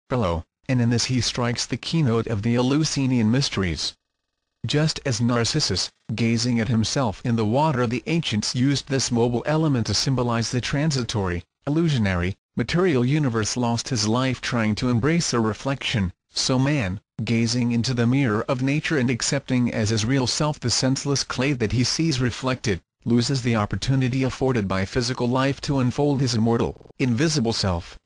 fellow, and in this he strikes the keynote of the Eleusinian mysteries. Just as Narcissus, gazing at himself in the water, the ancients used this mobile element to symbolize the transitory, illusionary, material universe, lost his life trying to embrace a reflection, so man, gazing into the mirror of nature and accepting as his real self the senseless clay that he sees reflected, loses the opportunity afforded by physical life to unfold his immortal, invisible self.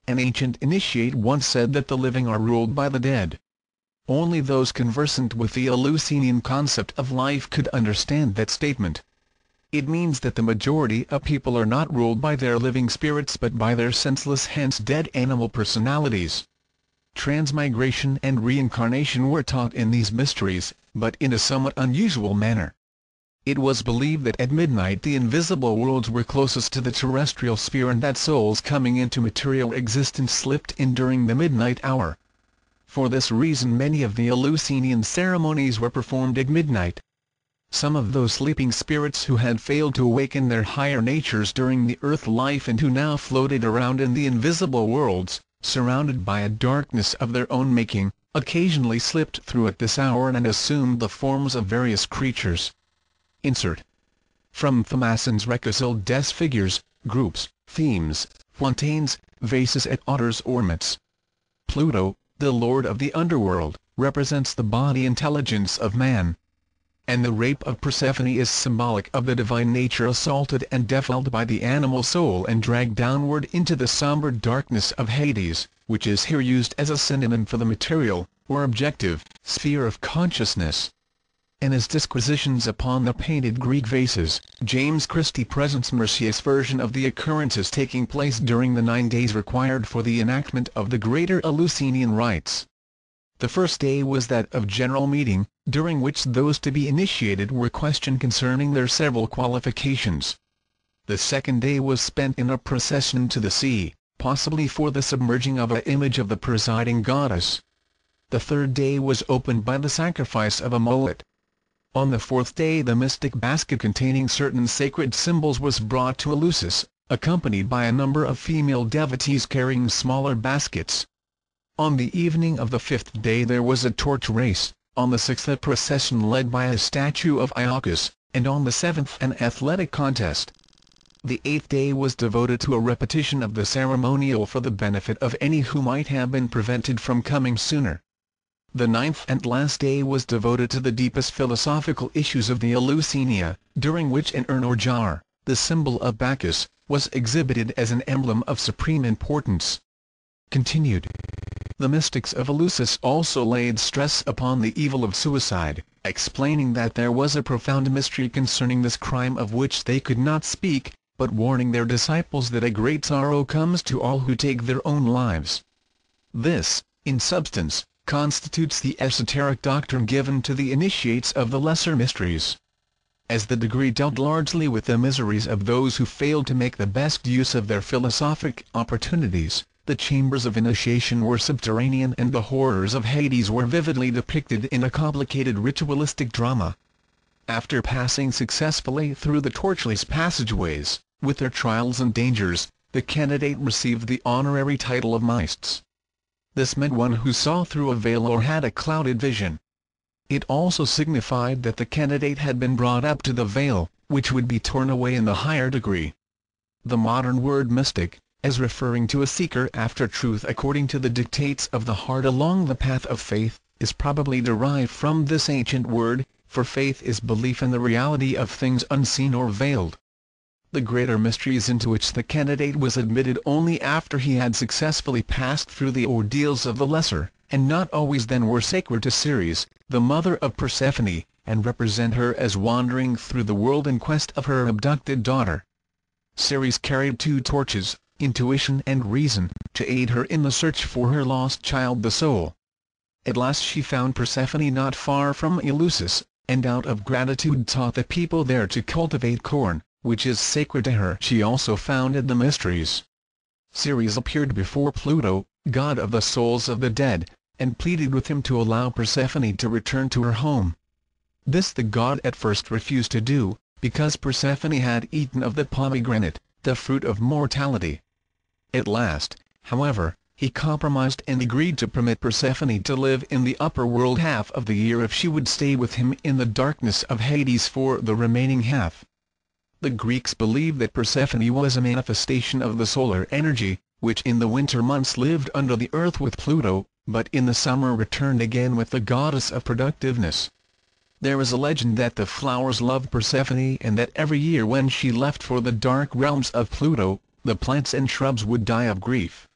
An ancient initiate once said that the living are ruled by the dead. Only those conversant with the Eleusinian concept of life could understand that statement. It means that the majority of people are not ruled by their living spirits but by their senseless, hence dead, animal personalities. Transmigration and reincarnation were taught in these mysteries, but in a somewhat unusual manner. It was believed that at midnight the invisible worlds were closest to the terrestrial sphere and that souls coming into material existence slipped in during the midnight hour. For this reason many of the Eleusinian ceremonies were performed at midnight. Some of those sleeping spirits who had failed to awaken their higher natures during the earth life and who now floated around in the invisible worlds, surrounded by a darkness of their own making, occasionally slipped through at this hour and assumed the forms of various creatures. Insert. From Thomasson's Recueil des Figures, Groups, Themes, Fontaines, Vases et Autres Ornaments. Pluto, the lord of the underworld, represents the body intelligence of man. And the rape of Persephone is symbolic of the divine nature assaulted and defiled by the animal soul and dragged downward into the somber darkness of Hades, which is here used as a synonym for the material, or objective, sphere of consciousness. In his disquisitions upon the painted Greek vases, James Christie presents Mercius' version of the occurrences taking place during the 9 days required for the enactment of the greater Eleusinian rites. The first day was that of general meeting, during which those to be initiated were questioned concerning their several qualifications. The second day was spent in a procession to the sea, possibly for the submerging of an image of the presiding goddess. The third day was opened by the sacrifice of a mullet. On the fourth day the mystic basket containing certain sacred symbols was brought to Eleusis, accompanied by a number of female devotees carrying smaller baskets. On the evening of the fifth day there was a torch race, on the sixth a procession led by a statue of Iacchus, and on the seventh an athletic contest. The eighth day was devoted to a repetition of the ceremonial for the benefit of any who might have been prevented from coming sooner. The ninth and last day was devoted to the deepest philosophical issues of the Eleusinia, during which an urn or jar, the symbol of Bacchus, was exhibited as an emblem of supreme importance. Continued. The mystics of Eleusis also laid stress upon the evil of suicide, explaining that there was a profound mystery concerning this crime of which they could not speak, but warning their disciples that a great sorrow comes to all who take their own lives. This, in substance, constitutes the esoteric doctrine given to the initiates of the lesser mysteries. As the degree dealt largely with the miseries of those who failed to make the best use of their philosophic opportunities, the chambers of initiation were subterranean and the horrors of Hades were vividly depicted in a complicated ritualistic drama. After passing successfully through the tortuous passageways, with their trials and dangers, the candidate received the honorary title of Mystes. This meant one who saw through a veil or had a clouded vision. It also signified that the candidate had been brought up to the veil, which would be torn away in the higher degree. The modern word mystic, as referring to a seeker after truth according to the dictates of the heart along the path of faith, is probably derived from this ancient word, for faith is belief in the reality of things unseen or veiled. The greater mysteries into which the candidate was admitted only after he had successfully passed through the ordeals of the lesser, and not always then, were sacred to Ceres, the mother of Persephone, and represent her as wandering through the world in quest of her abducted daughter. Ceres carried 2 torches, intuition and reason, to aid her in the search for her lost child the soul. At last she found Persephone not far from Eleusis, and out of gratitude taught the people there to cultivate corn, which is sacred to her. She also founded the mysteries. Ceres appeared before Pluto, god of the souls of the dead, and pleaded with him to allow Persephone to return to her home. This the god at first refused to do, because Persephone had eaten of the pomegranate, the fruit of mortality. At last, however, he compromised and agreed to permit Persephone to live in the upper world half of the year if she would stay with him in the darkness of Hades for the remaining half. The Greeks believed that Persephone was a manifestation of the solar energy, which in the winter months lived under the earth with Pluto, but in the summer returned again with the goddess of productiveness. There is a legend that the flowers loved Persephone and that every year when she left for the dark realms of Pluto, the plants and shrubs would die of grief.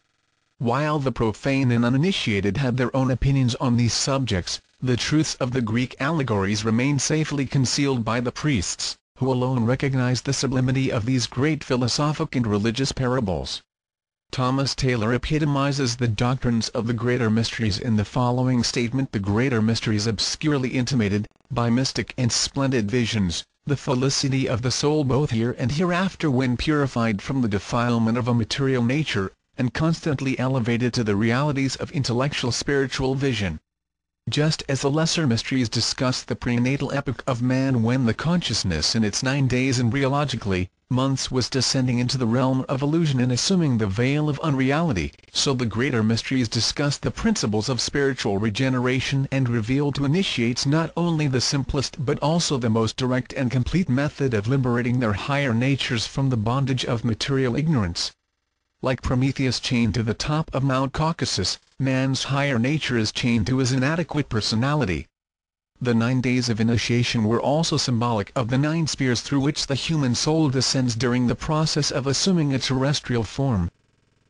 While the profane and uninitiated had their own opinions on these subjects, the truths of the Greek allegories remain safely concealed by the priests, who alone recognized the sublimity of these great philosophic and religious parables. Thomas Taylor epitomizes the doctrines of the greater mysteries in the following statement: the greater mysteries obscurely intimated, by mystic and splendid visions, the felicity of the soul both here and hereafter when purified from the defilement of a material nature, and constantly elevated to the realities of intellectual spiritual vision. Just as the lesser mysteries discuss the prenatal epoch of man when the consciousness in its 9 days embryologically, months was descending into the realm of illusion and assuming the veil of unreality, so the greater mysteries discuss the principles of spiritual regeneration and reveal to initiates not only the simplest but also the most direct and complete method of liberating their higher natures from the bondage of material ignorance. Like Prometheus chained to the top of Mount Caucasus, man's higher nature is chained to his inadequate personality. The 9 days of initiation were also symbolic of the 9 spheres through which the human soul descends during the process of assuming a terrestrial form.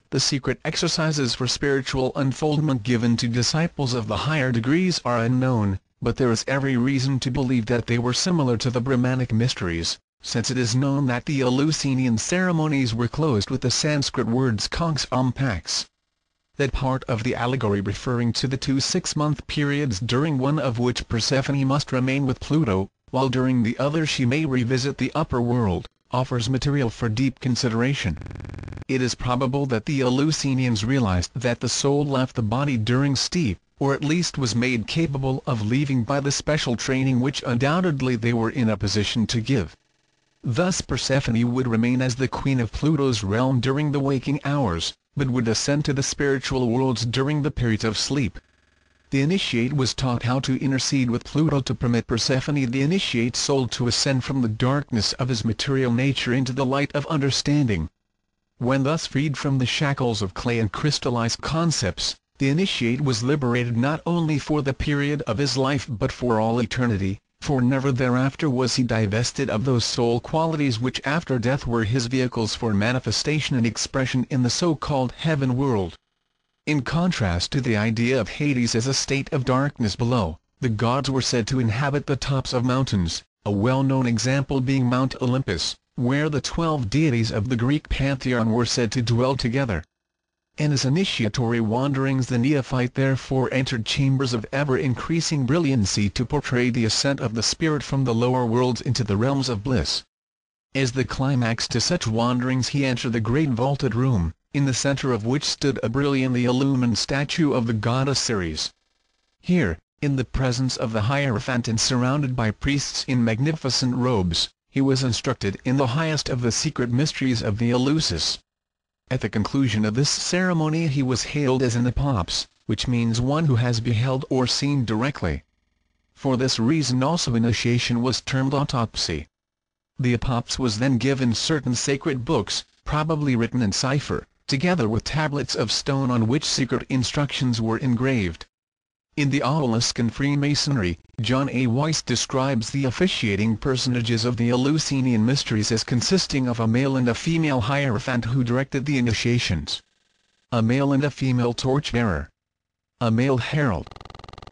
The secret exercises for spiritual unfoldment given to disciples of the higher degrees are unknown, but there is every reason to believe that they were similar to the Brahmanic mysteries, since it is known that the Eleusinian ceremonies were closed with the Sanskrit words kongs pax. That part of the allegory referring to the 2 6-month periods during one of which Persephone must remain with Pluto, while during the other she may revisit the upper world, offers material for deep consideration. It is probable that the Eleusinians realized that the soul left the body during steep, or at least was made capable of leaving by the special training which undoubtedly they were in a position to give. Thus Persephone would remain as the queen of Pluto's realm during the waking hours, but would ascend to the spiritual worlds during the periods of sleep. The initiate was taught how to intercede with Pluto to permit Persephone the initiate's soul to ascend from the darkness of his material nature into the light of understanding. When thus freed from the shackles of clay and crystallized concepts, the initiate was liberated not only for the period of his life but for all eternity, for never thereafter was he divested of those soul qualities which after death were his vehicles for manifestation and expression in the so-called heaven world. In contrast to the idea of Hades as a state of darkness below, the gods were said to inhabit the tops of mountains, a well-known example being Mount Olympus, where the 12 deities of the Greek pantheon were said to dwell together. In his initiatory wanderings the neophyte therefore entered chambers of ever-increasing brilliancy to portray the ascent of the spirit from the lower worlds into the realms of bliss. As the climax to such wanderings he entered the great vaulted room, in the center of which stood a brilliantly illumined statue of the goddess Ceres. Here, in the presence of the Hierophant and surrounded by priests in magnificent robes, he was instructed in the highest of the secret mysteries of the Eleusis. At the conclusion of this ceremony he was hailed as an apops, which means one who has beheld or seen directly. For this reason also initiation was termed autopsy. The apops was then given certain sacred books, probably written in cipher, together with tablets of stone on which secret instructions were engraved. In the Obeliscan Freemasonry, John A. Weiss describes the officiating personages of the Eleusinian mysteries as consisting of a male and a female hierophant who directed the initiations, a male and a female torchbearer, a male herald,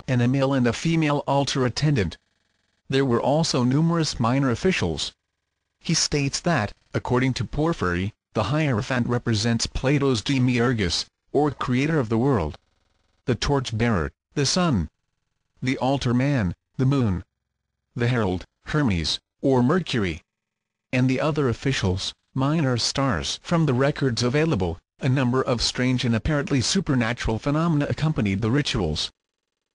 and a male and a female altar attendant. There were also numerous minor officials. He states that, according to Porphyry, the hierophant represents Plato's Demiurgus, or creator of the world; the torchbearer, the sun; the altar man, the moon; the herald, Hermes, or Mercury; and the other officials, minor stars. From the records available, a number of strange and apparently supernatural phenomena accompanied the rituals.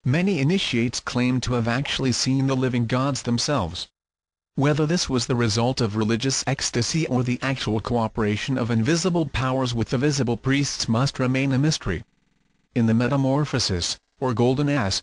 Many initiates claimed to have actually seen the living gods themselves. Whether this was the result of religious ecstasy or the actual cooperation of invisible powers with the visible priests must remain a mystery. In the Metamorphosis, or Golden Ass,